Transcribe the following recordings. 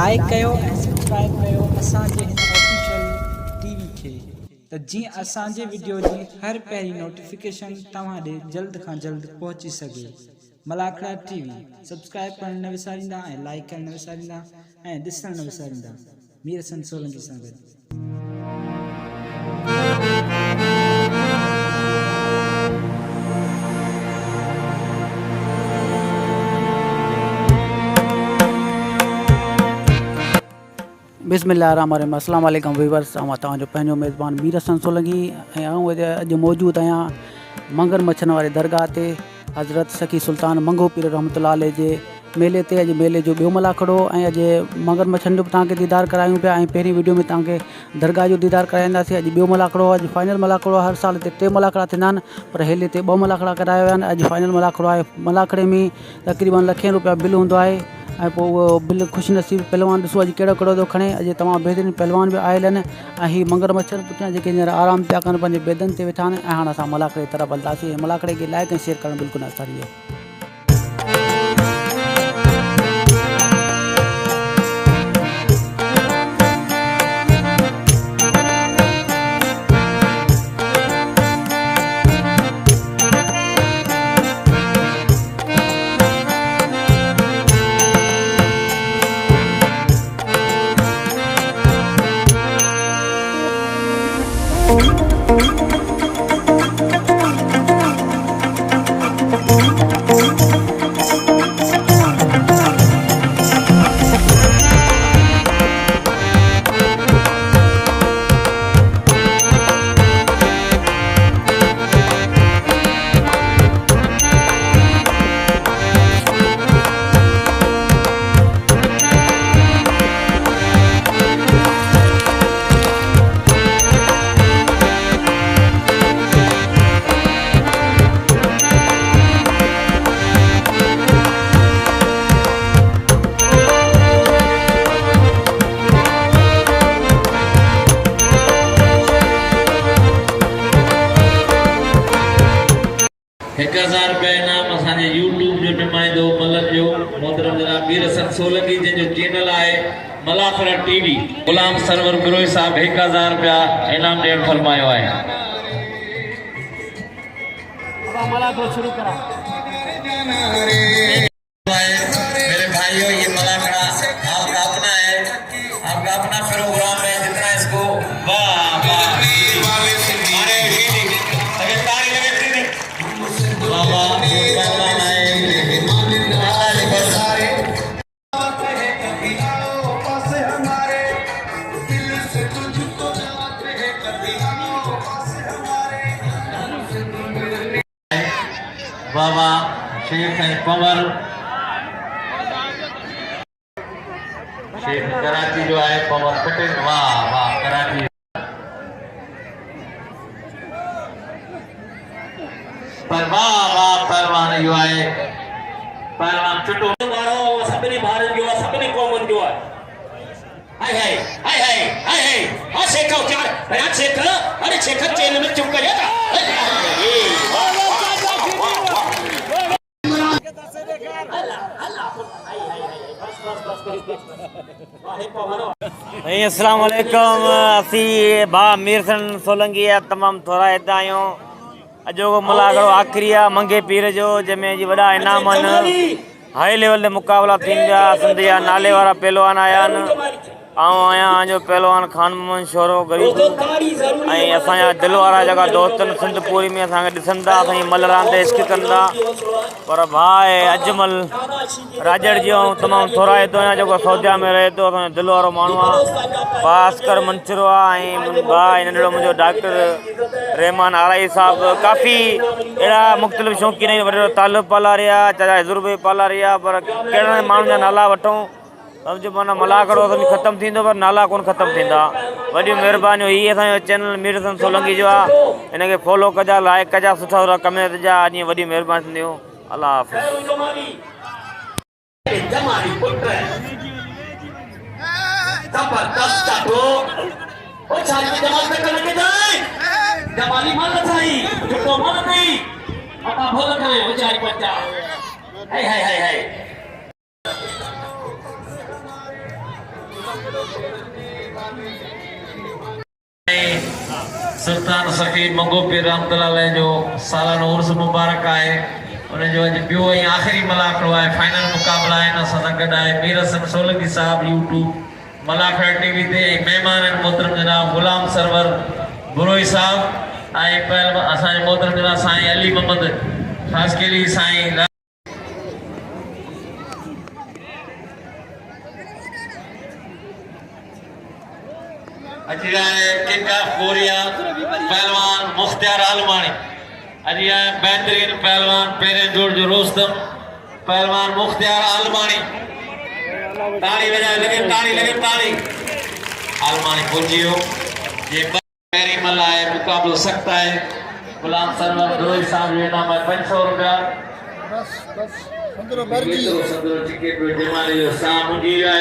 Like कयो ऐं subscribe कयो असांजे हिन ऑफिशियल टीवी खे त जीअं असांजे वीडियो जी हर पहिरीं नोटिफिकेशन तव्हां ॾे जल्द खां जल्द पहुची सघे। मलाखड़ा टीवी सब्सक्राइब करण न विसारींदा ऐं लाइक करण न विसारींदा ऐं ॾिसण न विसारींदा। मीर हसन सोलंकी सां गॾु। बिस्मिल्लाहिर्रहमानिर्रहीम। अस्सलाम वालेकुम व्यूअर्स। मां तव्हांजो पंहिंजो मेज़बान मीर हसन सोलंकी ऐं अॼु मौजूदु आहियां मंगर मच्छन वारी दरगाह ते हज़रत सखी सुल्तान मंगो पीर रहमतुल्लाह अलैह जे मेले ते। अॼु मेले जो ॿियो मलाखड़ो ऐं अॼु मंगर मच्छन जो बि तव्हांखे दीदार करायूं पिया ऐं पहिरीं वीडियो में तव्हांखे दरगाह जो दीदार कराईंदासीं। अॼु ॿियो मलाखड़ो, अॼु फाइनल मलाखड़ो। हर साल हिते 3 मलाखड़ा थींदा आहिनि पर हेले ते 2 मलाखड़ा कराया विया आहिनि। अॼु फाइनल मलाखड़ो आहे। मलाखड़े में तक़रीबन लखें रुपया बिल हूंदो आहे ऐं पोइ उहो बिल ख़ुशि नसीब पहलवान ॾिसो अॼु कहिड़ो कहिड़ो थो खणे। अॼु तमामु बहितरीनु पहलवान बि आयल आहिनि ऐं हीअ मंगर मच्छर पुठियां जेके हींअर आराम पिया कनि पंहिंजे बेदनि ते वेठा आहिनि। ऐं हाणे असां मलाखड़े जी तरफ़ हलंदासीं। मलाखड़े खे लाइक ऐं शेयर करणु बिल्कुलु आसानी आहे। ₹1000 इनाम असांजे यूट्यूब जो नुमाइंदो मलक जो मोहतरम जनाब मीर हसन सोलंकी जंहिंजो चैनल आहे मलाखड़ा टीवी। गुलाम सरवर बिरोई साहब ₹1000 इनाम ॾियणु फरमायो आहे। मेरे भाइयों, ये मलाखड़ा आपका अपना है, आपका अपना प्रोग्राम है। जितना इसको वाह वाह बाबा शेख पवर शेख कराची जो है पवर पटेल। वाह वाह कराची पर वाह वाह पहलवान जो है पहलवान चुटो वारो सभिनी भारत जो सभिनी कौमन जो है। हाय हाय हाय हाय हाय हाय आ शेख क्या है शेख? अरे शेख चैन में चुप कर जा। अस्सलाम वालेकुम। असी भा मीर हसन सोलंकी तमाम थोड़ा हितां आहियूं। अॼो मलाखड़ो आख़िरी आहे मंगे पीर जो, जंहिंमें जी वॾा इनाम आहिनि। हाई लेवल ते मुक़ाबला थींदा। सिंध जा नाले वारा पहलवान आया आहिनि। आऊं आहियां जो पहलवान खान मोहम्मद शोरो गरीब ऐं असांजा दिलि वारा जेका दोस्तनि सिंधपुरी में असांखे ॾिसंदा, असांजी मल रांदि इश्क कंदा। पर भाउ अजमल राजड़ जो तमामु थोरा हितो आहियां जेको सऊदिया में रहे थो। असांजो दिलि वारो माण्हू आहे। भास्कर मंचरो आहे ऐं भाउ नंढिड़ो मुंहिंजो डॉक्टर रहमान आराई साहिबु। काफ़ी अहिड़ा मुख़्तलिफ़ शौक़ीन आहिनि। वॾो तालिब पाला रहिया, चाचा हज़ूर भाई पाला रहिया, पर कहिड़े माण्हुनि जा नाला वठूं सम्झो माना मलाखड़ो सम्झ ख़तमु थींदो पर नाला कोन ख़तमु थींदा। वॾी महिरबानी। हीअ असांजो चैनल मीर हसन सोलंकी जो आहे। हिनखे फॉलो कजा, लाइक कजा, सुठा सुठा कमेंट कजा। अॼु वॾी महिरबानी थींदियूं। अल्लाह हाफ़िज़। सुल्तान सखी मंगो पीर रहमतुल्लाह जो सालानो उर्स मुबारक आहे उन जो अॼु ॿियो ऐं आख़िरी मलाखड़ो आहे फाइनल मुक़ाबला आहिनि असां सां गॾु आहे मीर हसन सोलंकी साहब यूट्यूब मलाखड़ टीवी ते महिमान आहिनि मोहतरम जनाब गुलाम सरवर बुरोई साहब ऐं पहिरियों असांजे मोहतरम जनाब साईं अली मोहम्मद खासकेली साईं अजी आए किंग ऑफ कोरिया पहलवान मुख्तियार आलमानी अजी आए बेहतरीन पहलवान पेरे जोड़ जो रोस्तम पहलवान मुख्तियार आलमानी ताली बजाए लगे ताली आलमानी पहुंचियो ये पेरी मल्ला है मुकाबलो सकता है गुलाम सरवर दोई साहब ये नाम है 500 रुपया बस संदरो टिकट पे जमाली जो साम मुझी है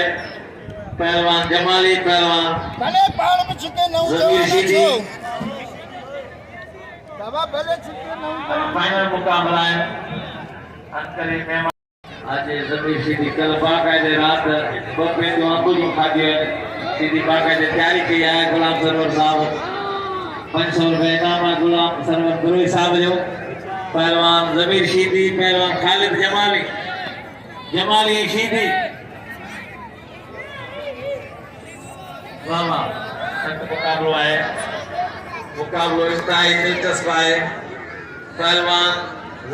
पहलवान जमाली पहलवान भले पहाड़ में छिके न जमीर बाबा भले छिके न फाइनल मुकाबला है अंतरी मेहमान आज जमीर सीधी कल बाकायदे रात बपे तो अंकुल खादी है सीधी बाकायदे तैयारी की है गुलाम सरवर साहब 500 रुपए इनाम है गुलाम सरवर गुरुई साहब जो पहलवान जमीर शीदी पहलवान खालिद जमाली शीदी वाह मुकाबलो है मुकाबलो इंतहाई दिलचस्प है पहलवान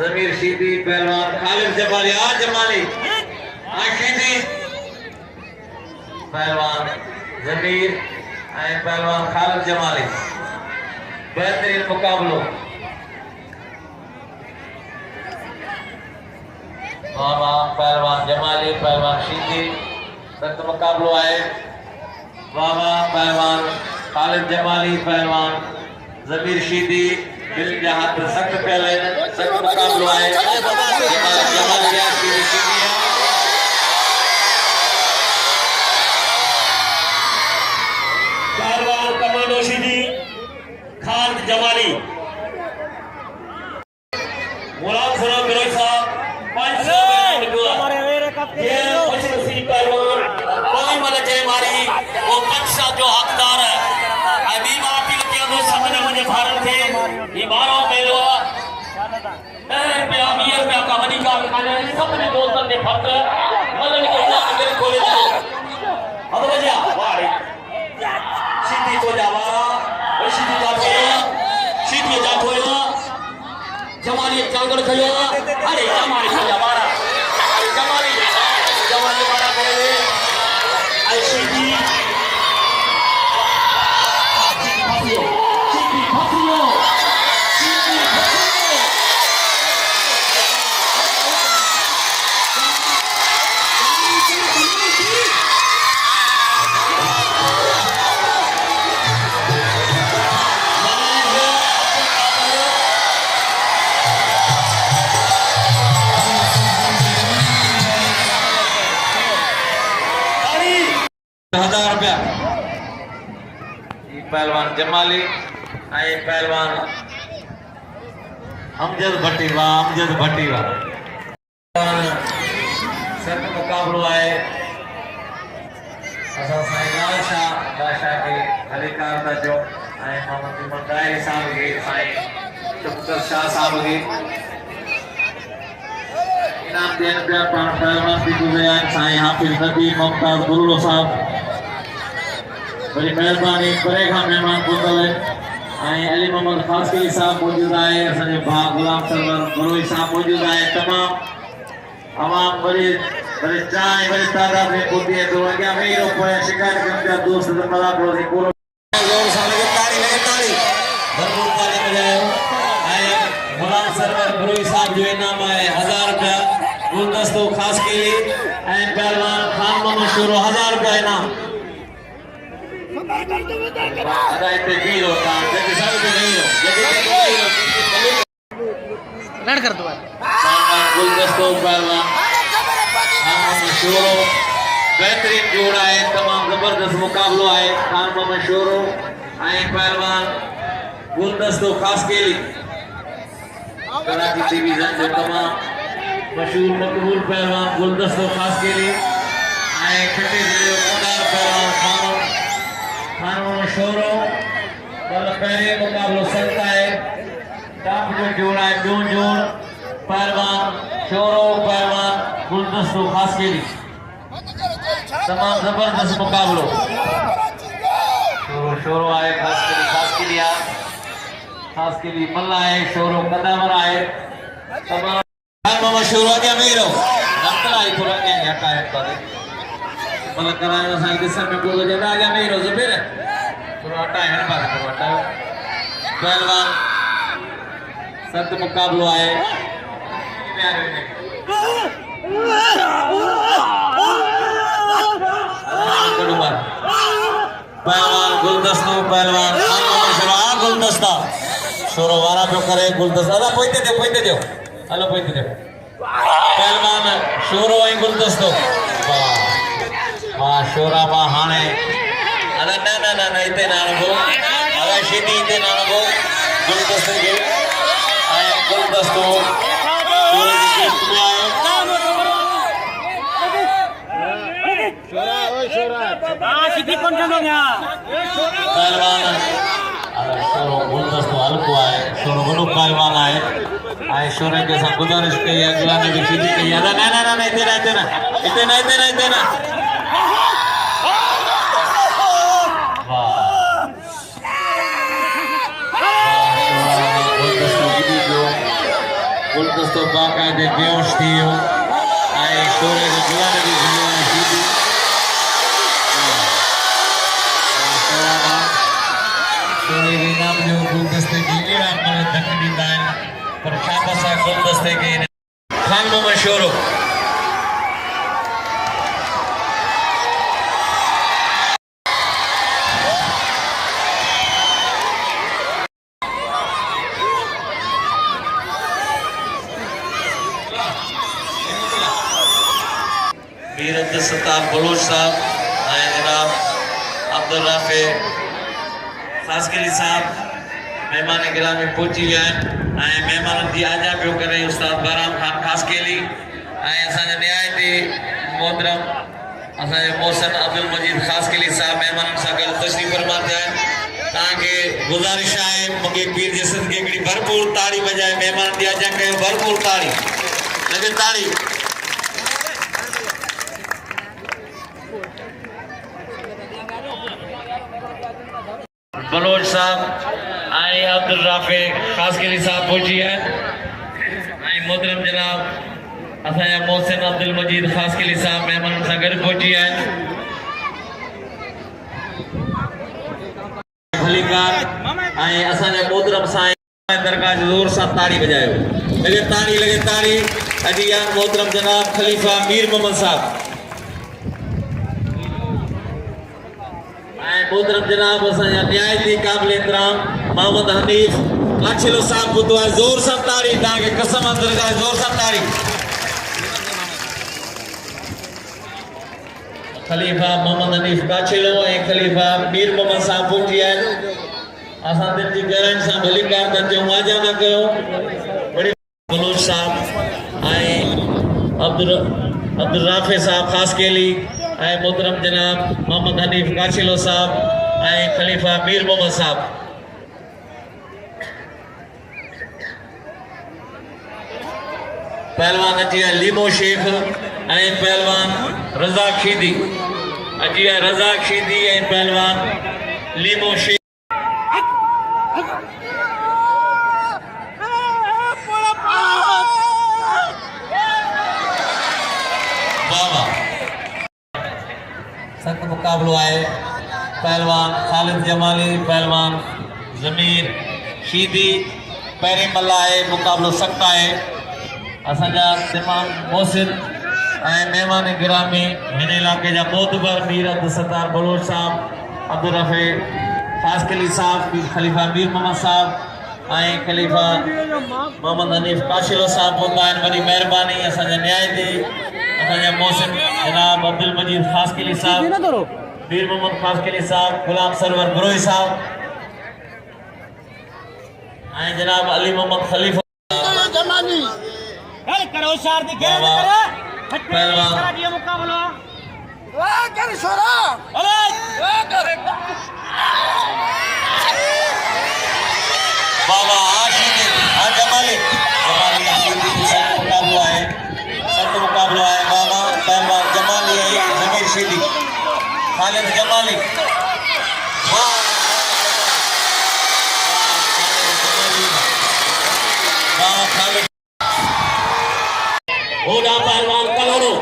जमीर शीदी पहलवान खालिद जमाली शीदी पहलवान जमीर पहलवान खालिद जमाली बेहतरीन मुकाबलो वाह पहलवान जमाली पहलवान शीदी सख्त मुकाबलो है वाह पहलवान खालिद जमाली पहलवान जमीर शीदी बिल जहाद सख्त पहले सख्त मुकाबलो है जमाली या शीदी पहलवान कमांडो शीदी खालिद जमाली गुलाम सरवर बिरोई साहब 500 ये खुश नसीब पहलवान कोई मदद जय मारी वो पंचा जो हकदार है अभी माफी के दो सामने मुझे भारत थे ये 12 मेलो रुपया 20 रुपया का मनी का खाने सबने दोस्तों ने पत्र मदन को ना अंदर खोले दो अब बजा वाह सीधी को जावा वो सीधी जा जमाली चांगड़ खयो अरे जमाली खया मारा जमाली मारा करे आईसीटी पहलवान जमाली आई पहलवान अमजद भट्टी सख्त मुकाबलो है असा साईं लाल शाह के अधिकार था जो आई मोहम्मद इमन डायरी साहब के साईं डॉक्टर शाह साहब के इनाम देन पे पहलवान भी गुजरे साईं हाफिज नबी मुमताज गुरुलो साहब बड़ी मेहरबानी परेखा मेहमान पुतल अली मोहम्मद खासकेली साहब मौजूद है असांजे भाउ गुलाम सरवर बरोई साहब मौजूद है तमाम आवाम बड़ी चाय बड़ी तादाद में पहुंची है तो अॻियां वेही रहो पोइ शिकायत कनि पिया दोस्त त मलाक रोज़ी पूरो जोर सां ताली भरपूर ताली बजायो ऐं गुलाम सरवर बरोई साहब जो इनाम है 1000 रुपया गुलदस्तो खासकेली ऐं पहलवान खान मोहम्मद शोरो 1000 रुपया इनाम ada itu biru kan jadi saya biru jadi लड़ कर दो गुलदस्तो पहलवान खान मोहम्मद शोरो बेहतरीन जोड़ा है तमाम जबरदस्त मुकाबलो है खान मोहम्मद शोरो पहलवान गुलदस्तो खासकेली कराची डिवीजन जो तमाम मशहूर मकबूल पहलवान गुलदस्तो खासकेली आए छठे जिले मुदार पहलवान खानों शोरो कल पहले मुकाबलो सकता है टाप जो जोड़ा है दो जोड़ पहलवान शोरो पहलवान गुलदस्तो खास के लिए तमाम जबरदस्त मुकाबलो शोरो आए खास के लिए मल्ला है शोरो कदावर आए तमाम मामा शोरो आगे अमीरो नक्तला ही थोड़ा क्या हटा है मल्ला कराया साइड से में बोल ज्यादा आगे अमीरो ज़बीर थोड़ा हटा है ना बात थोड़ा हटा पहलवान सत्य मुकाबलो आए पहलवान गुलदस्ता पहलवान गुलदस्ता शोरो वारा पे करे गुलदस्ता अदा पोइते दे हेलो पोइते दे पहलवान शोरो आई गुलदस्तो वाह शोरा बा हाने अदा ना इते ना गो अदा सीधी इते ना गो गुलदस्तो के आए गुलदस्तो पहलवान शोरो गुलदस्तो हल्को आए शोरो गुलू पहलवान आए शोरे के साथ गुजारिश की है अगला ने भी सीधी की है ना इतना गुलदस्तो बाकायदे बेहोश थी हो शोरे के अगला ने भी सीधी शोरे के नाम जो गुलदस्ते की लीड़ा पर दखनी दाएं पर शाबाश है गुलदस्ते के खान मोहम्मद शोरो मीर अब्दुल बलोच साहब आए जनाब अब्दुल राफे खासकरी साहब मेहमान गिरामी पहुंची विया आहिनि मेहमाननि जी आजा पियो करे उस्ताद बाराम खान खासकेली असांजे निहायती मोहतरम असांजे मोहसिन अब्दुल मजीद खासकेली साहब मेहमाननि सां गॾु तशरीफ़ फरमा थिया आहिनि तव्हांखे गुज़ारिश आहे मुंहिंजे पीर जे सदके हिकिड़ी भरपूर ताड़ी बजाए मेहमाननि जी आजा कयो भरपूर ताड़ी लॻे ताड़ी बलोच साहब आई अब्दुल राफे खासकरी साहब पहुंची है मोहतरम जनाब असांजा मोहसिन अब्दुल मजीद खासकरी साहब मेहमान सां गॾु पहुंची है खलीकार असांजा मोहतरम साईं दरगाह जोर सां ताड़ी बजायो लगे ताड़ी अजी यार मोहतरम जनाब खलीफा मीर मोहम्मद साहब मोहतरम जनाब असांजा निहायती क़ाबिल एहतराम मोहम्मद हनीफ काछिलो साहब ॿुधो आहे ज़ोर सां ताड़ी तव्हांखे कसम दरगाह ज़ोर सां ताड़ी खलीफा मोहम्मद हनीफ काछिलो ऐं खलीफा मीर मोहम्मद साहब पहुची आहिनि असां दिलि जी गहराई सां भलीकार था चऊं आजा न कयो बलोच साहब ऐं अब्दुल राफे साहब खासकेली मोहतरम जनाब मोहम्मद हनीफ काछिलो साहब खलीफा मीर मोहम्मद साहब पहलवान अची लीमो शेख पहलवान रज़ा खीदी अची रज़ा खीदी पहलवान लीमो शेख सख्त मुकाबलो है पहलवान खालिद जमाली पहलवान ज़मीर शीदी पहिरीं मल्ला है मुकाबलो सख्त है असांजा तमाम मोहसिन मेहमान गिरामी हिन इलाके जा मोतबर मीर अब्दुल सत्तार बलोच साहब अब्दुल रफ़े खासकली साहब खलीफा मीर मोहम्मद साहब खलीफा मोहम्मद हनीफ काशिलो साहब हूंदा आहिनि वॾी महिरबानी असांजा निहायती असांजा मोहसिन जनाब अब्दुल मजीद खासकली साहब मीर मोहम्मद खासकली साहब गुलाम सरवर बरोई साहब जनाब अली मोहम्मद खलीफा वाह कर छोरा वाह कर बाबा आशीष जमाली जमाली आशीष संत मुकाबला है बाबा पहलवान जमाली है जमीर सीधी खालिद जमाली खालिद ओडा पहलवान कलोड़ो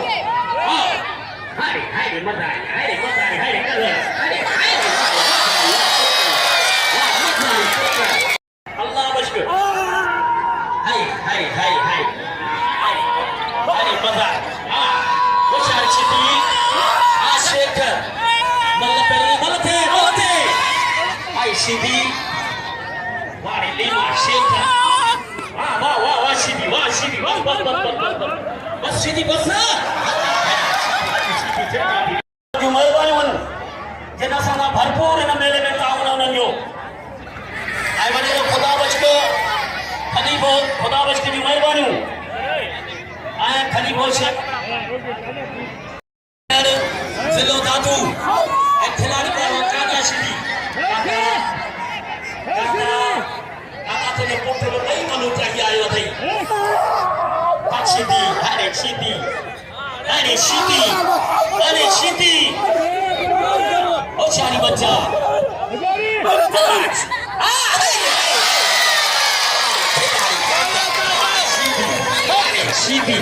हाय हाय मजा हाय कलोड़ो अल्लाह मशहूर हाय हाय हाय हाय हाय मजा होशियार छिपी आशिक मल्ल थे हाय सीधी वारी लीमा शेख वाह सीधी बस सीधी बस जो मेहरबानी जेना सां भरपूर इन मेले में ताउन उन्हनि जो ऐं वञे थो ख़ुदा बचको खलीफ़ो ख़ुदा बचके जूं महिरबानियूं ऐं खलीफ़ो शेख ज़िलो दादू ऐं खिलाड़ी पहलवान काका सीधी काका तुंहिंजो पुटु ॿई मलू चाहिए आयो अथई सीधी अरे सीधी ओ चारी बच्चा सीधी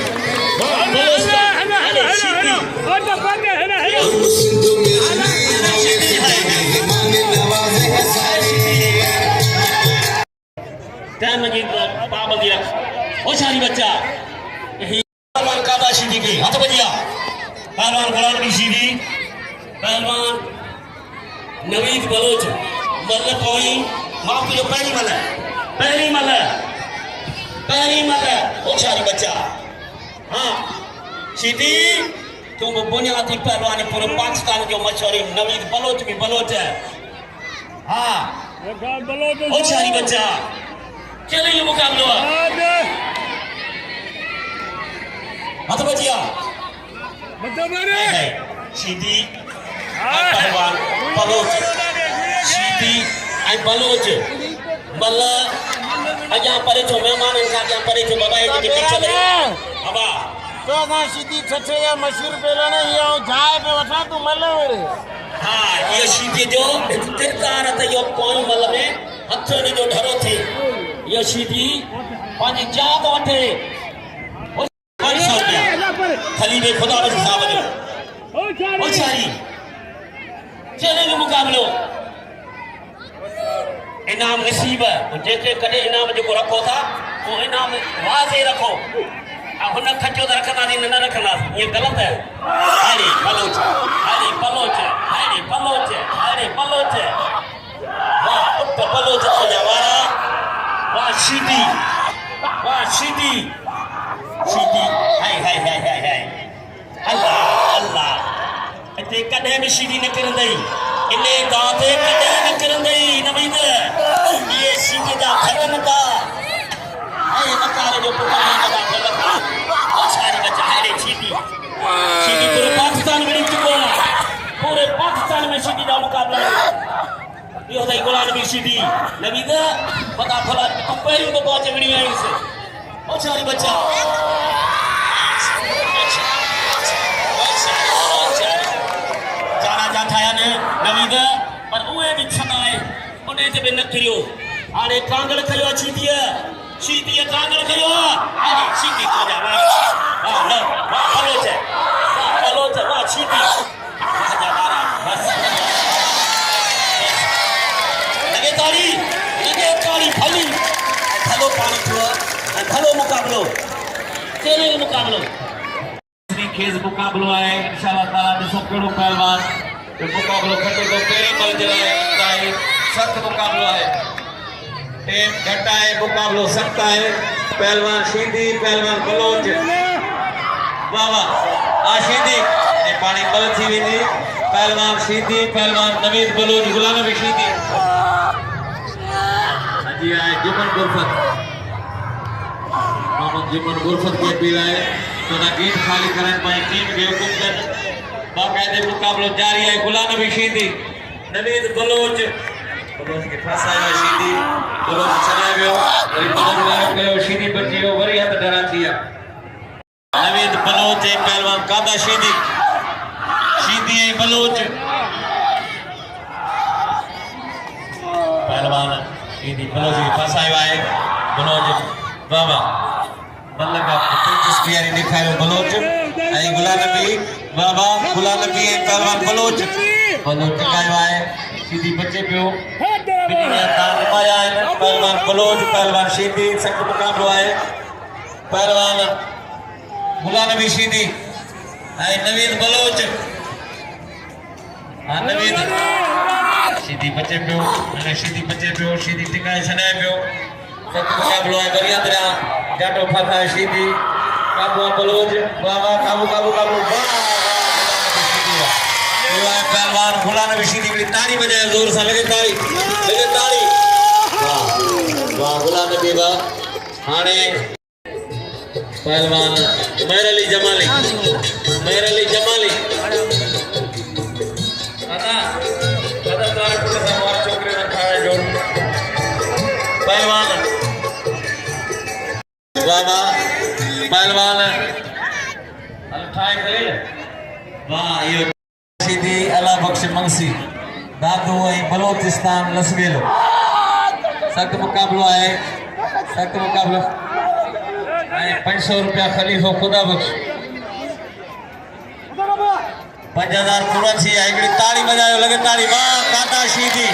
टाइम की पाबंदी रख ओ चारी बच्चा पहलवान कादा सीधी के हाथ बजिया पहलवान गुलाम नबी सीधी पहलवान नवीद बलोच मल्ल कोई माफ जो पहली मल ओ चारी बच्चा हाँ सीधी तुम बुनियादी पहलवानी पूरे पाकिस्तान जो मशहूर नवीद बलोच भी बलोच है हाँ ओ चारी बच्चा चले ये मुकाबला हाथ बजिया सीधी पहलवान बलोच सीधी बलोच मल्ल अजा परे छो मेहमान का क्या परे छो बाबा ये पीछे ले बाबा तो ना सीधी छछे या मशहूर पहलवान है यो जाए पे वठा तू मल्ल हां ये सीधी जो तिरकार त यो कोई मल्ल में हथ ने जो ढरो थे ये सीधी पांजी जात वठे खलीफे खुदा बच साहब जो ओ चारी चले जो मुकाबलो इनाम नसीब जेके कदे इनाम जो रखो था वो इनाम वाजे रखो आ हुन खचो त रखना दी न रखना ये गलत है अरे बलोच वाह उठ बलोच हो जा वाह सीधी हाय अल्लाह इते कदे भी सीधी न करंदई इने दाते कदे न करंदई नवीद ये सीधी दा खरन दा हाय मकारे जो पुकार दा गलत सारी बच्चा है सीधी पूरे पाकिस्तान में चुको पूरे पाकिस्तान में सीधी दा मुकाबला यो दई गुलाम नबी सीधी नवीद पता फला तो पहली तो पहुंच विणी आई से ओ सारी बच्चा जाना जा ठाया ने नवीद पर उए भी छनाए उन्हें ते भी न करियो आने कांगड़ खयो सीधी कांगड़ खयो अरे सीधी को जा वाह लो बलोच वाह सीधी जा मारा बस लगे ताली भली भलो पानी छुआ भलो मुकाबलो चले मुकाबलो खेज मुकाबलो है इंशाल्लाह ताला ॾिसो कहिड़ो पहलवान ये मुकाबलो खटे तो पहिरीं मल जे लाइ सख़्त मुकाबलो है टेम घट है मुकाबलो सख़्त है पहलवान सीधी पहलवान बलोच वाह वाह आशीदी ने पानी बल थी वेंदी पहलवान सीधी पहलवान नवीद बलोच गुलाम नबी सीधी जी आए जुमन गुरफत मोहम्मद जुमन गुरफत के पीर आए तो ना गेट खाली करन पाए टीम के हुकुम कर बाकायदे मुकाबलो जारी है। गुलाम नबी शीदी नवीद बलोच के फसाया शीदी बलोच चला गयो वरी बलोच कयो शीदी बचियो वरी हथ डरा थिया। नवीद बलोच ए पहलवान कादा शीदी शीदी ए बलोच पहलवान शीदी बलोच के फसायो है। बलोच बाबा बल्ला का दिलचस्पी यानी दिखायो बलोच आई गुलाम नबी बाबा गुलाम नबी पहलवान बलोच बलोच कायो है सीधी बच्चे पियो बिनिया तान माया है पहलवान बलोच पहलवान सीधी सख्त मुकाबलो है। पहलवान गुलाम नबी सीधी आई नवीद बलोच हां नवीद सीधी बच्चे पियो अने सीधी बच्चे पियो सीधी टिकाए छने पियो सख्त मुकाबलो है। बढ़िया तरह जाटो फसा सीधी काबू बलोच बाबा काबू काबू काबू पहलवान गुलाम नबी शीदी की ताली बजाए जोर से लगे ताली वाह वाह गुलाम नबी बा हाने पहलवान मेहर अली जमाली आता तारे पुट से मार छोकरे ने खाए जोर पहलवान बाबा पहलवान अल्ठाए खलील वाह ये सीधी अला बख्श मंगसी दादू ए बलोचिस्तान लसवेलो सख्त मुकाबलो है। सख्त मुकाबलो ए 500 रुपया खलीफो खुदा बख्श 5000 कुरंसी एकड़ी ताली बजायो लगे ताली वाह कादा सीधी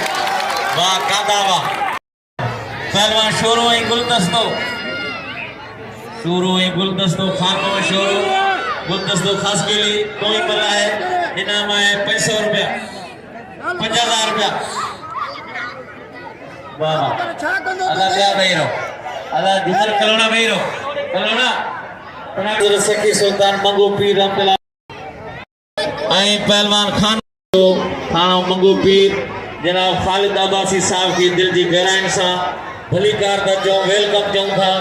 वाह कादा वाह पहलवान शोरो ए गुलदस्तो खानो शोरो गुलदस्तो खास के लिए कोई बला है इनाम है 500 रुपया 5000 रुपया वाह अदा दिया भाई रो अदा दिमल कलोना भाई रो कलोना पना सखी सुल्तान मंगू पीर रहमतुल्लाह आई पहलवान खान थाना मंगू पीर जनाब खालिद अब्बासी साहब की दिल जी गहराइन सा भली कार दा जो वेलकम चऊं था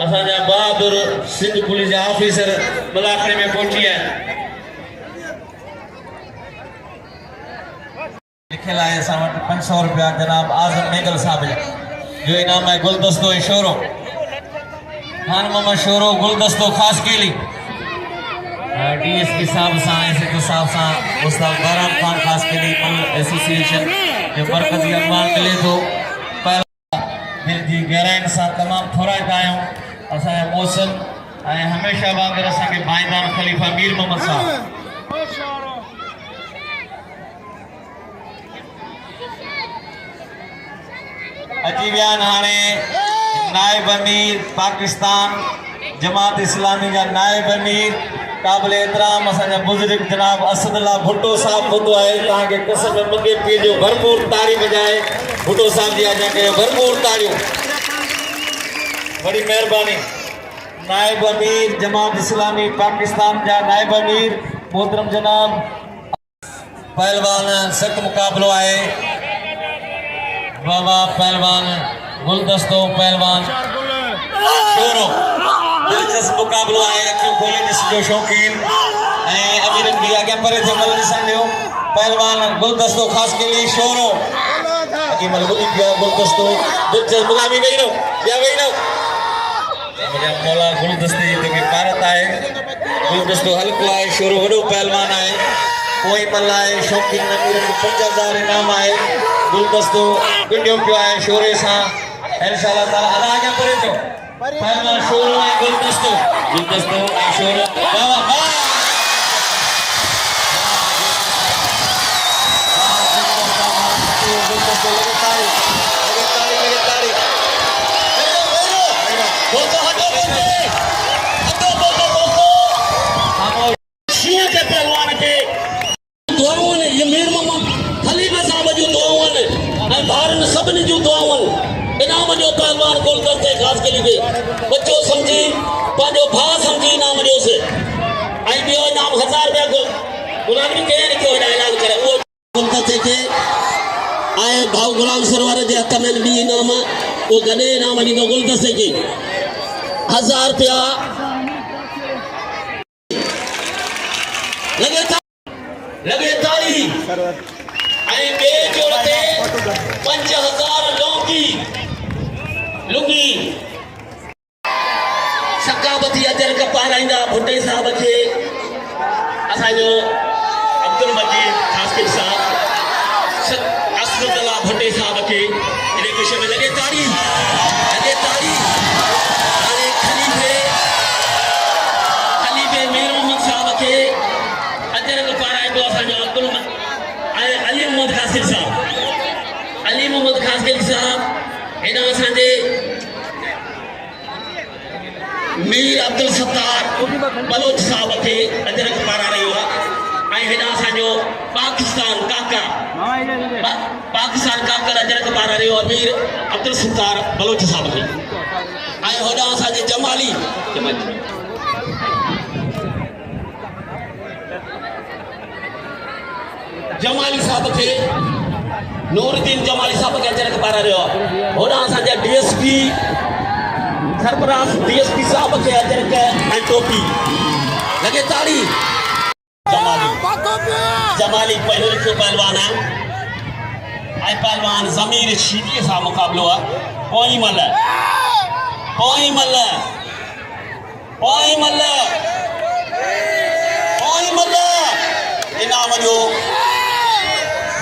असा जा बहादुर सिंध पुलिस ऑफिसर मलाखड़े में पहुंची है लिखल है असा वट 500 रुपया जनाब आजम मेगल साहब जो इनाम है गुलदस्तो शोरो खान मामा शोरो गुलदस्तो खास केली डीएसपी साहब सा एसएचओ साहब सा उस्ताद बाराम खान खास केली एसोसिएशन जो मरकजी अखबार मिले तो दिल जी गहराइन सा तमाम थोराइता आहियूं असा मौसम हमेशा वांगर असा के भाईदान खलीफा मीर मोहम्मद साहब अची बयान हाने नायब अमीर पाकिस्तान जमात इस्लामी जा नायब अमीर काबिल एहतराम असा बुजुर्ग जनाब असदुल्ला भुट्टो साहब होतो है ता के कसम मंगे पीर जो भरपूर ताड़ी बजाए भुट्टो साहब जी आजा के भरपूर ताड़ियों बड़ी मेहरबानी। नायब अमीर जमात इस्लामी पाकिस्तान जा नायब अमीर मोहतरम जनाब पहलवान सख्त मुकाबलो है बाबा पहलवान गुलदस्तो पहलवान शोरो दिलचस्प मुकाबलो है अखियों खोले जो शौकीन अमीर भी आगे परे थे मल दियो पहलवान गुलदस्तो खास के लिए शोरो अकी मल गुलदस्तो दिलचस्प मुकाबले गई नो मुझे मौला गुलदस्ते तो के भारत आए गुलदस्तो हल्को आए शोरो वडो पहलवान आए कोई मल्ला है शौकीन अमीर 5000 इनाम आए गुलदस्तो गुंडियों पे आए शोरे सा इंशाल्लाह ताला अदा आगे परे तो पहलवान शोरो है गुलदस्तो शोरो वाह वाह गुलदस्तो लगे ताली बोलतो हटो शिया के पहलवान के दुआवन ये मीर मोहम्मद खलीफा साहब जो दुआवन है भारत सबने जो दुआवन इनाम जो पहलवान गुलदस्ते खास के लिए बच्चो समझी पांजो भा समझी इनाम जो से आई बियो इनाम 1000 रुपया गुलाम के क्यों ऐलान करे वो गुलदस्ते के आए भाव गुलाम सरवर दे हक में भी इनाम वो गने इनाम जी गुलदस्ते की 1000 रुपया लगे ऐं ॿिए जोड़ ते 5000 लुंगी सकाबती अजर पाराईंदा भुटे साहब खे असांजो अब्दुल मजीद खासकिर साहब असदुल्ला भुटे साहब खे इन खुशी में लगे ताड़ी हाणे खलीफे मीर मोहम्मद साहब खे अजर पाराईंदो असांजो अब्दुल अली मोहम्मद खासकिर साहब हिन असांजे मीर अब्दुल सत्तार बलोच साहब खे अजर पारा रहियो आहे ऐं हिन असांजो पाकिस्तान काकर अजर पारा रहियो आहे मीर अब्दुल सत्तार बलोच साहब खे ऐं होॾां असांजे जमाली साहब खे नूरुद्दीन जमाली साहब खे अजर पारा रहियो आहे होॾां असांजा DSP सरबराज DSP साहब खे अजर ऐं टोपी लगे ताड़ी जमाली पहिरियों लिखियो पहलवान आहे ऐं पहलवान ज़मीर शीदीअ सां मुक़ाबिलो आहे पोईमल इनाम जो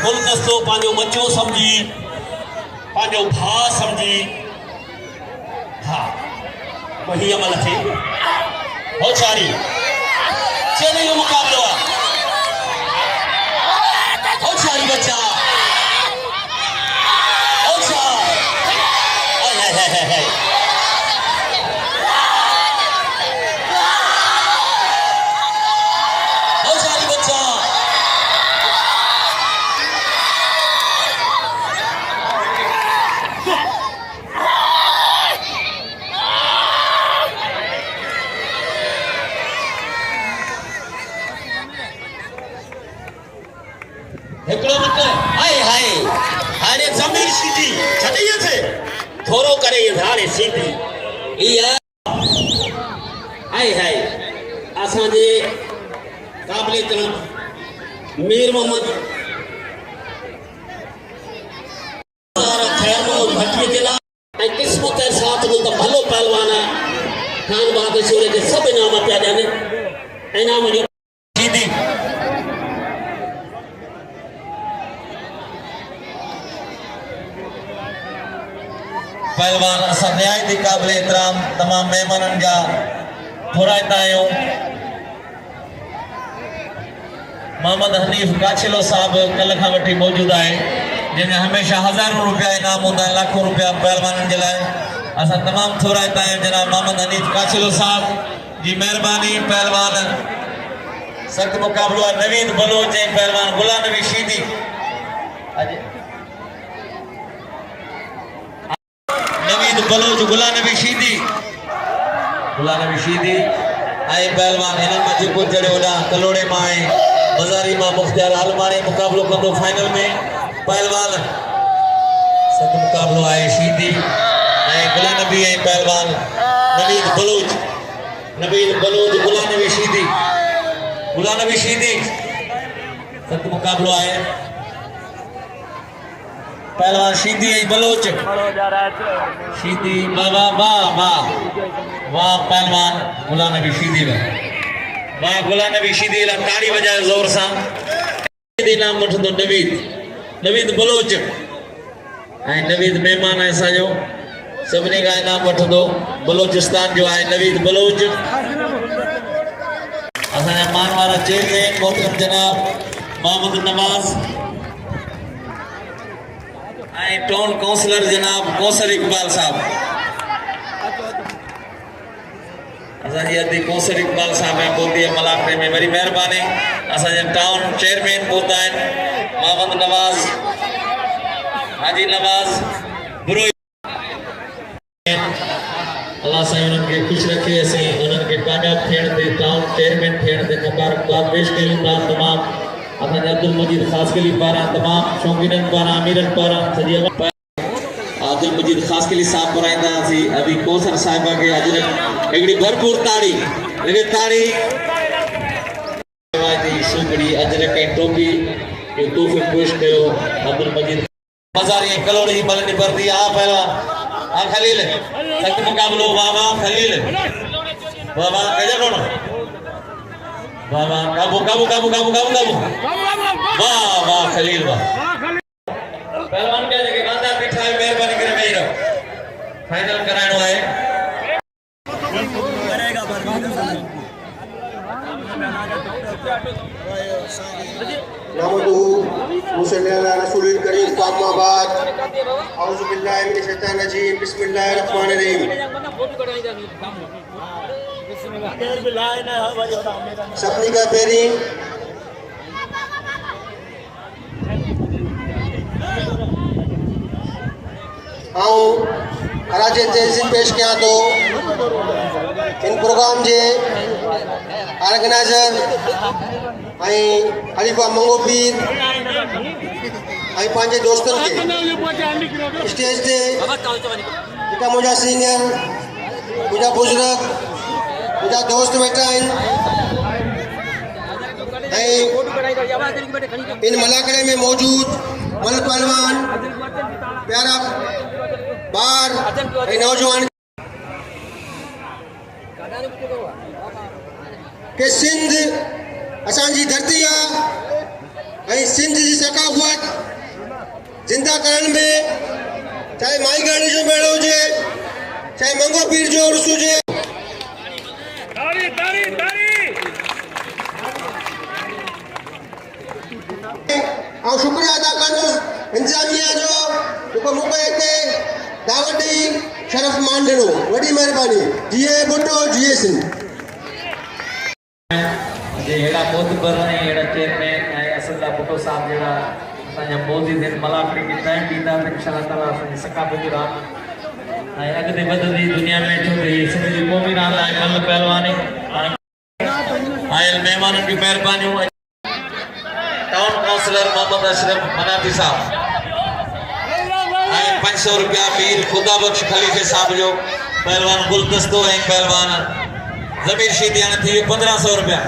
गुलदस्तो पंहिंजो बच्चो समझी पंहिंजो भाउ समझी हा वही अमल थे होशियारी चले जो मुकाबलो आहे होशियारी बच्चा होशियारी बच्चा हाणे ज़मीर सीधी छॾी थे थोरो करे हाणे सीधी हाय असांजे क़ाबिल तरह मीर मोहम्मद भट्टीअ जे लाइ ऐं क़िस्मत साथ में त भलो पहलवान आहे खान बहादुर शोरे खे सभु इनाम पिया ॾियनि इनाम जो सीधी पहलवान असां निहायती क़ाबिल एतिराम तमाम मेहमाननि जा घुराईंदा आहियूं मोहम्मद हनीफ काछिलो साहब कल खां वठी मौजूद आहे जंहिंजा हमेशह हज़ारों रुपया इनाम हूंदा आहिनि लाखों रुपया पहलवाननि जे लाइ असां तमामु थोराईंदा आहियूं जनाब मोहम्मद हनीफ काछिलो साहब जी महिरबानी पहलवान सख़्तु मुक़ाबिलो आहे नवीद बलोच ऐं पहलवान गुलाम नबी शीदी नवीद बलोच गुलाम नबी शीदी ऐं पहलवान हिन मां जेको चढ़ियो होॾां कलोड़े मां ऐं बज़ारी मां मुख़्तियार आलमाणी मुक़ाबिलो कंदो फाइनल में पहलवान सख़्तु मुक़ाबिलो आहे शीदी ऐं गुलाम नबी ऐं पहलवान नवीद बलोच गुलाम नबी शीदी सख़्तु मुक़ाबिलो आहे पहलवान शीदी ऐं बलोच शीदी वाह पहलवान गुलाम नबी शीदी वाह गुलाम नबी शीदी लाइ ताड़ी वॼाए ज़ोर सां इनाम वठंदो नवीद बलोच ऐं नवीद महिमान आहे असांजो सभिनी खां इनाम वठंदो बलोचिस्तान जो आहे नवीद बलोच असांजा मान वारा चेयरमैन मोहतरम जनाब मोहम्मद नवाज़ ऐं टाउन काउंसलर जनाब कौसर इकबाल साहब असांजी अदी कौसर इकबाल साहब ऐं बोदी मलाकड़े में वरी महिरबानी असांजा टाउन चेयरमैन पहुता आहिनि मोहम्मद नवाज़ हाजी नवाज़ बुरोई अल्लाह साईं उन्हनि खे ख़ुशि रखे असीं उन्हनि खे कामयाब थियण ते टाउन चेयरमैन थियण ते मुबारकबाद पेश कयूं था तमामु असांजे अब्दुल मजीद ख़ासकली पारां तमामु शौक़ीननि पारां अमीरनि पारां सॼी अब्दुल मजीद ख़ासकली साहब पढ़ाईंदासीं अभी कौसर साहिबा खे अॼु हिकिड़ी भरपूर ताड़ी लॻे ताड़ी सूखड़ी अजरक ऐं टोपी ये तोहफे पेश कयो अब्दुल मजीद मजारी कलोड़ जी मलनी पर दी आ पहलवान आ खलील सख्त मुकाबलो बाबा खलील बाबा केजा कोन बाबा काबू काबू काबू काबू काबू काबू वाह वाह खलील वाह पहलवान के जगह गांधा पीठा मेहरबानी करे भाई रहो फाइनल कराणो है नहमदुहु मुसल्ली रसूलिल करीम अम्मा बाद औज़ु बिल्लाहि मिनश शैतानिर रजीम बिस्मिल्लाहिर रहमानिर रहीम सभिनी खां पहिरीं खराज तहज़ीम पेश कयां थो इन प्रोग्राम के ऑर्गेनाइज़र खलीफा मंगो पीर पंहिंजे दोस्तन के स्टेज ते जेका मुझा सीनियर मुझा बुजुर्ग मुझा दोस्त वेठा इन मलाकड़े में मौजूद मल पहलवान प्यारा बार नौजवान के सिंध असांजी धरती है सिंध की सकाफत जिंदा करण में चाहे माई गाड़ी जो मेड़ो हुजे चाहे मंगो पीर जो उर्स हुजे ऐं शुक्रिया अदा कंदुसि इंतज़ामिया जो जेको मूंखे हिते दावत ॾेई शरफ़ मान ॾिनो वॾी महिरबानी जीए बुड्ढो जीए सिंध जे हेड़ा मोतबर ने हेड़ा चेयरमैन ऐं असदुल्ला भुट्टो साहब जहिड़ा असांजा मौजूद आहिनि मलाकड़ी खे टाइम ॾींदा त इंशाअल्लाह ताला असांजी सकाफ़त रात ऐं अॻिते वधंदी दुनिया में छो त हीअ सिंध जी क़ौमी रांदि आहे मल पहलवानी आयल महिमाननि जूं महिरबानियूं टाउन काउंसलर मोहम्मद अशरफ मनाफी साहब 500 रुपया मीर खुदा बख्श खलीफे साहब जो पहलवान गुलदस्तो ऐं पहलवान जमीर शीदी आने थी 1500 रुपया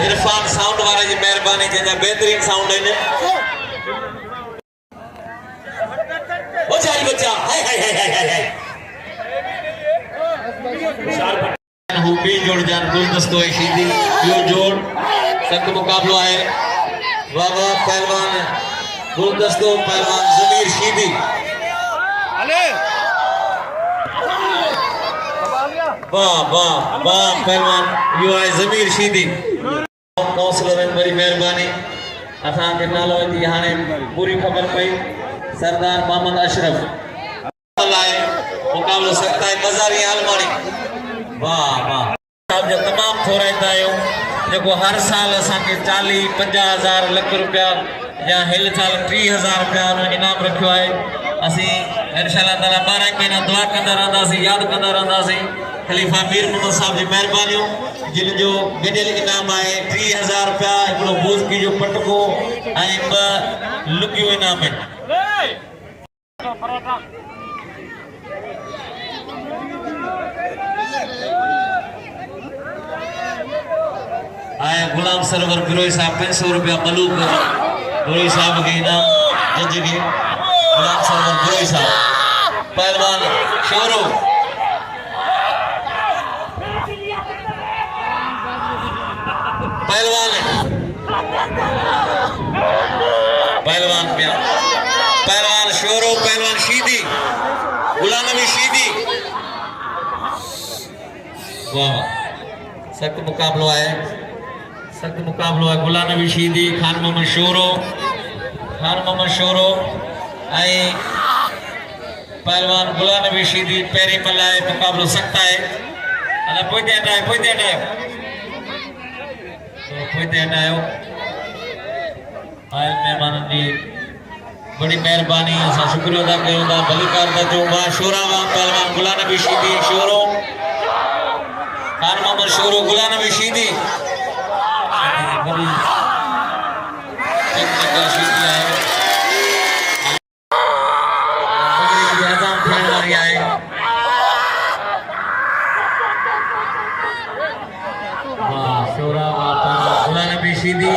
इरफान साउंड वाले जी मेहरबानी जंहिंजा बेहतरीन साउंड आहिनि बच्चा हाय हाय हाय हाय हाय हूं बि जोड़ जान गुलदस्तो ऐं शीदी इहो जोड़ सख्त मुकाबलो आहे वाह वाह पहलवान गुलदस्तो पहलवान जमीर शीदी वाह वाह वाह पहलवान यो आहे जमीर शीदी काउंसलर बड़ी मेहरबानी असां के नालो थी हाने पूरी खबर पई सरदार मोहम्मद अशरफ लाए मुकाबलो सकता है मजारी आलमानी वाह वाह साहब जो तमाम थोराईंदा आहियूं जेको हर साल असां के 40-50,000 लख रुपया या हिल साल 30,000 रुपया इनाम रखियो आहे असीं इंशाअल्लाह ताला 12 महीना दुआ कंदा रहंदासीं यादि कंदा रहंदासीं खलीफा मीर मोहम्मद साहब जी मेहरबानियूं जिन जो गॾियल इनाम आहे 30,000 रुपया हिकिड़ो बोज़की जो पटको ऐं 2 लुकियूं इनाम आहिनि आए गुलाम सरवर बिरोई साहब 500 रुपया मलूक बिरोई साहब के इनाम जज के गुलाम सरवर बिरोई साहब पहलवान शोरो पहलवान पहलवान शोरो पहलवान शीदी गुलाम नबी शीदी वाह सख्त मुकाबलो है गुलाम नबी शीदी खान मोहम्मद शोरो ऐं पहलवान गुलाम नबी शीदी पहिरीं मल्हाए मुकाबलो सख्त आहे अला पोइते हटायो आयल महिमाननि जी बड़ी मेहरबानी असां शुक्रिया अदा कयूं था भलीकार था चऊं वाह शोरा वाह पहलवान गुलाम नबी शीदी शोरो खान मोहम्मद शोरो गुलाम नबी शीदी बड़ी टेक्निकल शीदी आहे वाह शोरा वाह गुलाम नबी शीदी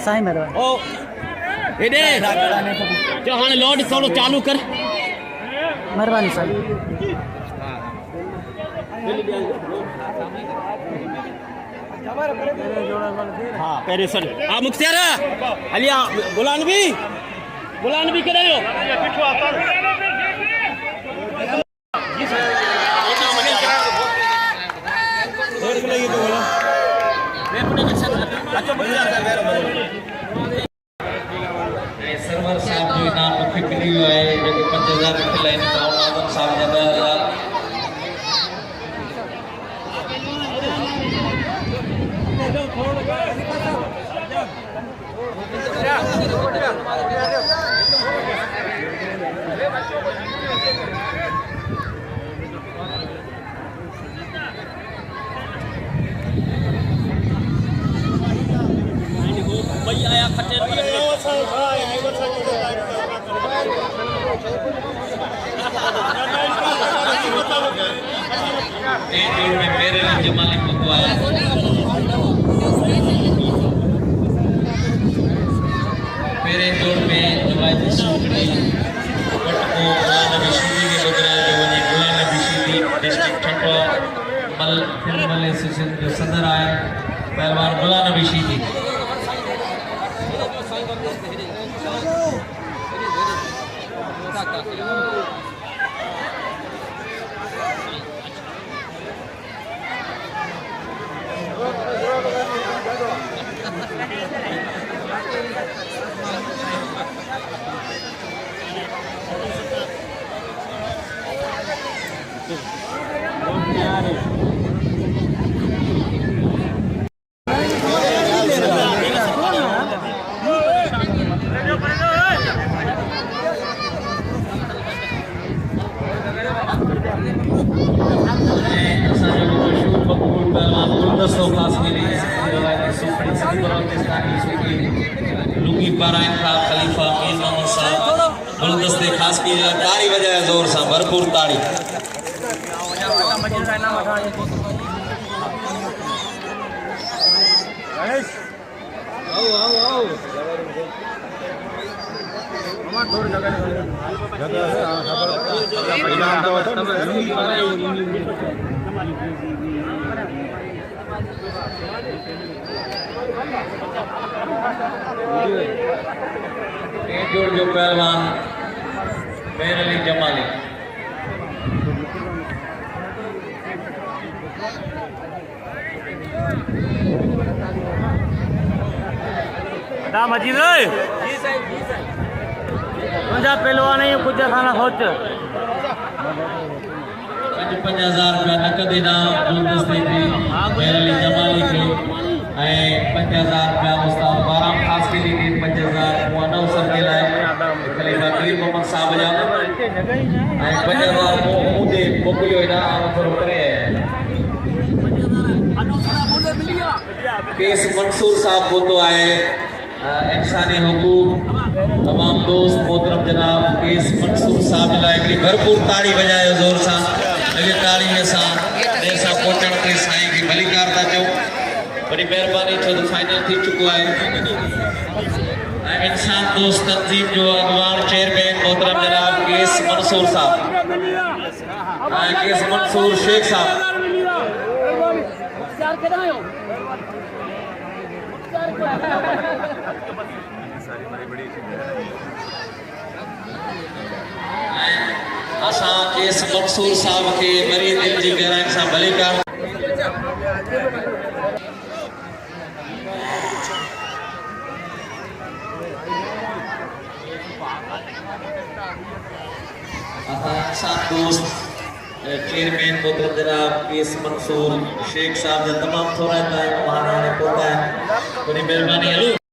साईं महिरबानी। ओ हेॾे जो हाणे लोड थोरो चालू कर। महिरबानी साईं। हाँ पहिरियों सर हा मुख्तियार हलिया गुलान बि कढायो। सरवर साहब जो इनाम मूंखे मिली वियो आहे जेके 5000 रखियल आहिनि राहुल आज़म साहब जा 10,000। एक जोड़ में मेरे लिए जमाली पकवाया मेरे जोड़ में जवाई सूखड़ी वटको गुलाम नबी शीदी के बगरा जो वने गुलाम नबी शीदी डिस्ट्रिक्ट ठटवा मल एसोसिएशन जो सदर आए पहलवान गुलाम नबी शीदी। लुकी पारायण का खलीफा मीर मोहम्मद साहब गुलदस्ते खास की ताड़ी बजाए जोर सा भरपूर ताड़ी। एक जोड़ जो पहलवान मेर अली जमाली दा मजीद तुझा पहलवान कुछ खाना सोच 50,000 रुपया नकद इनाम गुलदस्ते थी मेर अली जमाली थे 50,000 रुपया उस्ताद बाराम खास के लिए 50,000 मुआनव सर के लाए खलीफा मीर मोहम्मद साहब जा 50,000 मुझे मोकलियो इनाम पर करे केस मंसूर साहब को तो आए इंसानी हुकूक तमाम दोस्त मोहतरम जनाब केस मंसूर साहब लाए भरपूर ताड़ी बजाए जोर सा लगे ताड़ी सा देर सा पहुंचण ते साईं की भलीकार था चो बड़ी मेहरबानी छो तो फाइनल थी चुको है इंसान दोस्त तंजीम जो अगवान चेयरमैन मोहतरम जनाब केस मंसूर साहब केस मंसूर शेख साहब सारी बड़ी केस मकसूर साहब के मरीज दिल जी गहराई सां भली कर दोस्त चेयरमैन मोहतरम जनाब केस मंसूर शेख साहब जा तमाम थोड़ा है महाराणा पोता है बड़ी मेहरबानी हलो